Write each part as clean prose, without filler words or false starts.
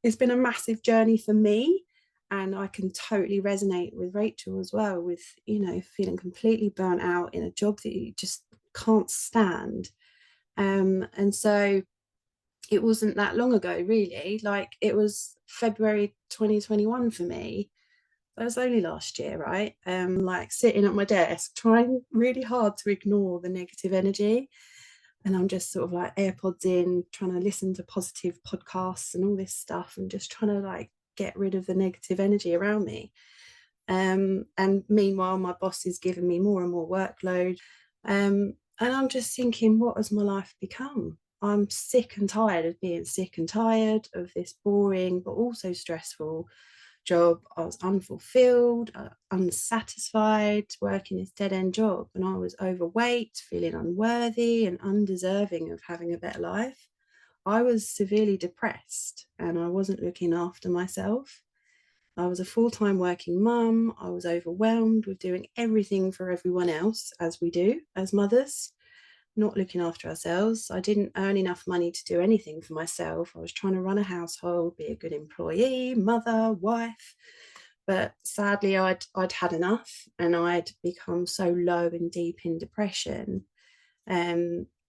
it's been a massive journey for me. And I can totally resonate with Rachel as well, with, feeling completely burnt out in a job that you just can't stand. And so it wasn't that long ago, really. Like, it was February 2021 for me. That was only last year, right? Like, sitting at my desk, trying really hard to ignore the negative energy. And I'm just sort of like AirPods in, trying to listen to positive podcasts and all this stuff, and just trying to like get rid of the negative energy around me. And meanwhile, my boss is giving me more and more workload. And I'm just thinking, what has my life become? I'm sick and tired of being sick and tired of this boring but also stressful job. I was unfulfilled, unsatisfied, working this dead end job, and I was overweight, feeling unworthy and undeserving of having a better life. I was severely depressed and I wasn't looking after myself. I was a full-time working mum. I was overwhelmed with doing everything for everyone else, as we do as mothers, not looking after ourselves. I didn't earn enough money to do anything for myself. I was trying to run a household, be a good employee, mother, wife. But sadly, I'd had enough, and I'd become so low and deep in depression.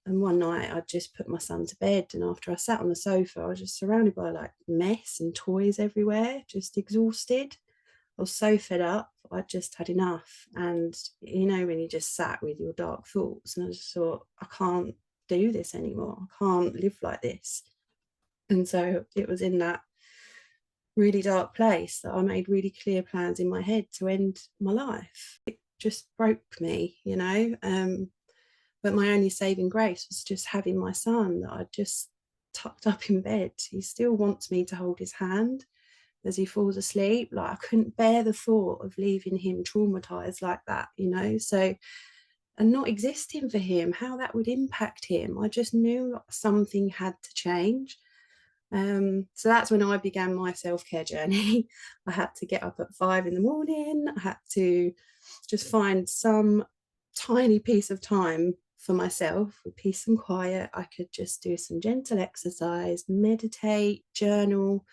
And one night I just put my son to bed, and after I sat on the sofa, I was just surrounded by like mess and toys everywhere, just exhausted. I was so fed up. I just had enough. And when you just sat with your dark thoughts, and I just thought, I can't do this anymore. I can't live like this. And so it was in that really dark place that I made really clear plans in my head to end my life. It just broke me. But my only saving grace was just having my son that I just tucked up in bed. He still wants me to hold his hand as he falls asleep. Like, I couldn't bear the thought of leaving him traumatized like that, so, and not existing for him, how that would impact him. I just knew something had to change. So that's when I began my self-care journey. I had to get up at 5 a.m. I had to just find some tiny piece of time for myself with peace and quiet. I could just do some gentle exercise, meditate, journal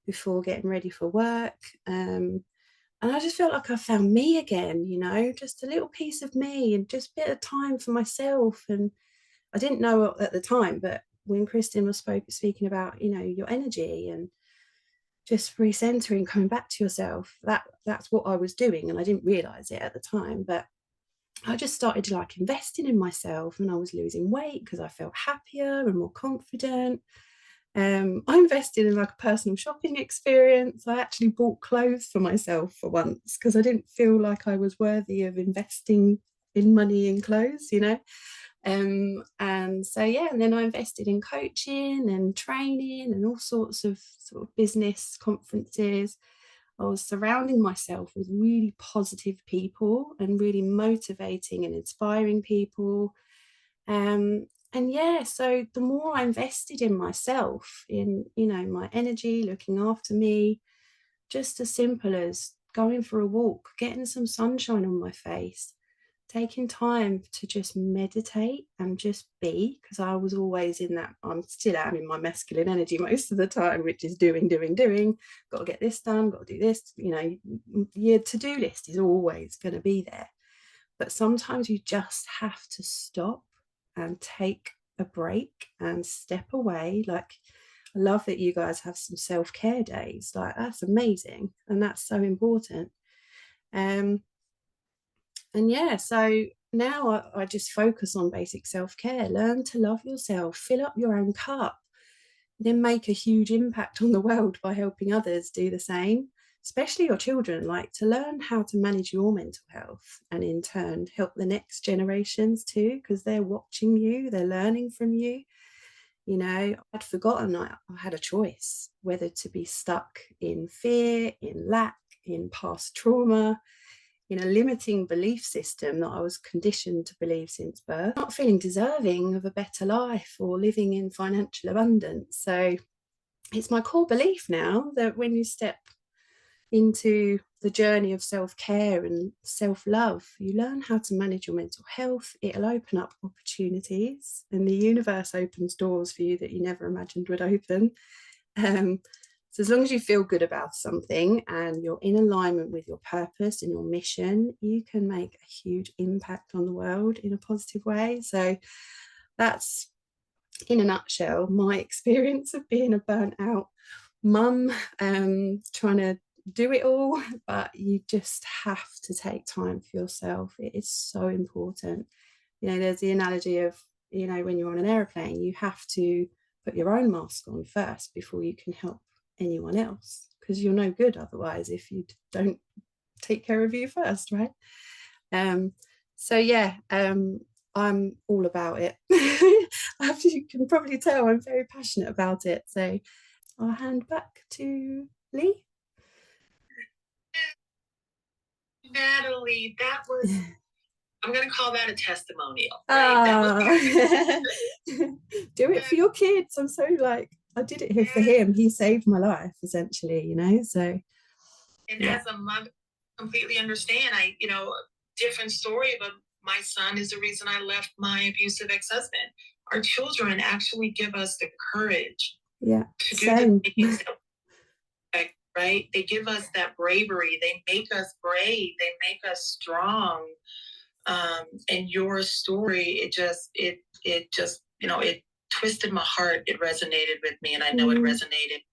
before getting ready for work. And I just felt like I found me again, just a little piece of me and just a bit of time for myself. And I didn't know at the time, but when Kristen was speaking about, your energy and just recentering, coming back to yourself, that's what I was doing. And I didn't realize it at the time, but I just started like investing in myself, and I was losing weight because I felt happier and more confident. I invested in like a personal shopping experience. I actually bought clothes for myself for once because I didn't feel like I was worthy of investing in money in clothes. And so, yeah, and then I invested in coaching and training and all sorts of sort of business conferences. I was surrounding myself with really positive people and really motivating and inspiring people. And yeah, so the more I invested in myself, in, my energy, looking after me, just as simple as going for a walk, getting some sunshine on my face, taking time to just meditate and just be, because I was always in that, I'm still am in my masculine energy most of the time, which is doing, got to get this done, got to do this, your to-do list is always going to be there. But sometimes you just have to stop and take a break and step away. Like, I love that you guys have some self-care days. Like, that's amazing, and that's so important. And yeah, so now I just focus on basic self-care. Learn to love yourself, fill up your own cup, then make a huge impact on the world by helping others do the same, especially your children. Like, to learn how to manage your mental health and in turn help the next generations too, because they're watching you, they're learning from you. I'd forgotten I had a choice whether to be stuck in fear, in lack, in past trauma, in a limiting belief system that I was conditioned to believe since birth, not feeling deserving of a better life or living in financial abundance. So it's my core belief now that when you step into the journey of self-care and self-love, you learn how to manage your mental health. It'll open up opportunities, and the universe opens doors for you that you never imagined would open. So as long as you feel good about something and you're in alignment with your purpose and your mission, you can make a huge impact on the world in a positive way. So that's, in a nutshell, my experience of being a burnt out mum, trying to do it all, but you just have to take time for yourself. It is so important. There's the analogy of, when you're on an airplane, you have to put your own mask on first before you can help anyone else, because you're no good otherwise if you don't take care of you first, right? So yeah, I'm all about it. As you can probably tell, I'm very passionate about it. So I'll hand back to Lee. Natalie, that was, I'm going to call that a testimonial, right? That was do it for your kids. I'm so I did it here for him. He saved my life, essentially, so. And as a mother, completely understand. Different story, but my son is the reason I left my abusive ex-husband. Our children actually give us the courage to do the things, right? They give us that bravery. They make us brave. They make us strong. And your story, it just it twisted my heart. It resonated with me, and I know it resonated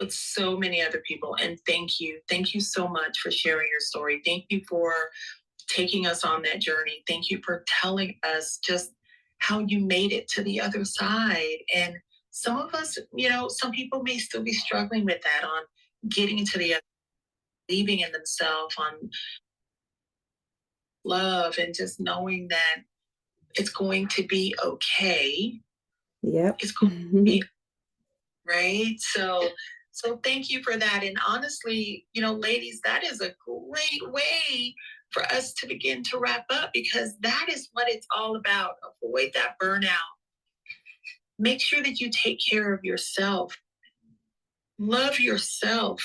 with so many other people. And thank you so much for sharing your story. Thank you for taking us on that journey. Thank you for telling us just how you made it to the other side. And some of us, some people may still be struggling with that, on getting to the other, believing in themselves, on love, and just knowing that it's going to be okay. Yep. It's going to be right. So thank you for that. And honestly, ladies, that is a great way for us to begin to wrap up, because that is what it's all about. Avoid that burnout. Make sure that you take care of yourself. Love yourself.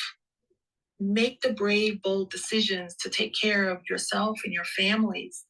Make the brave, bold decisions to take care of yourself and your families.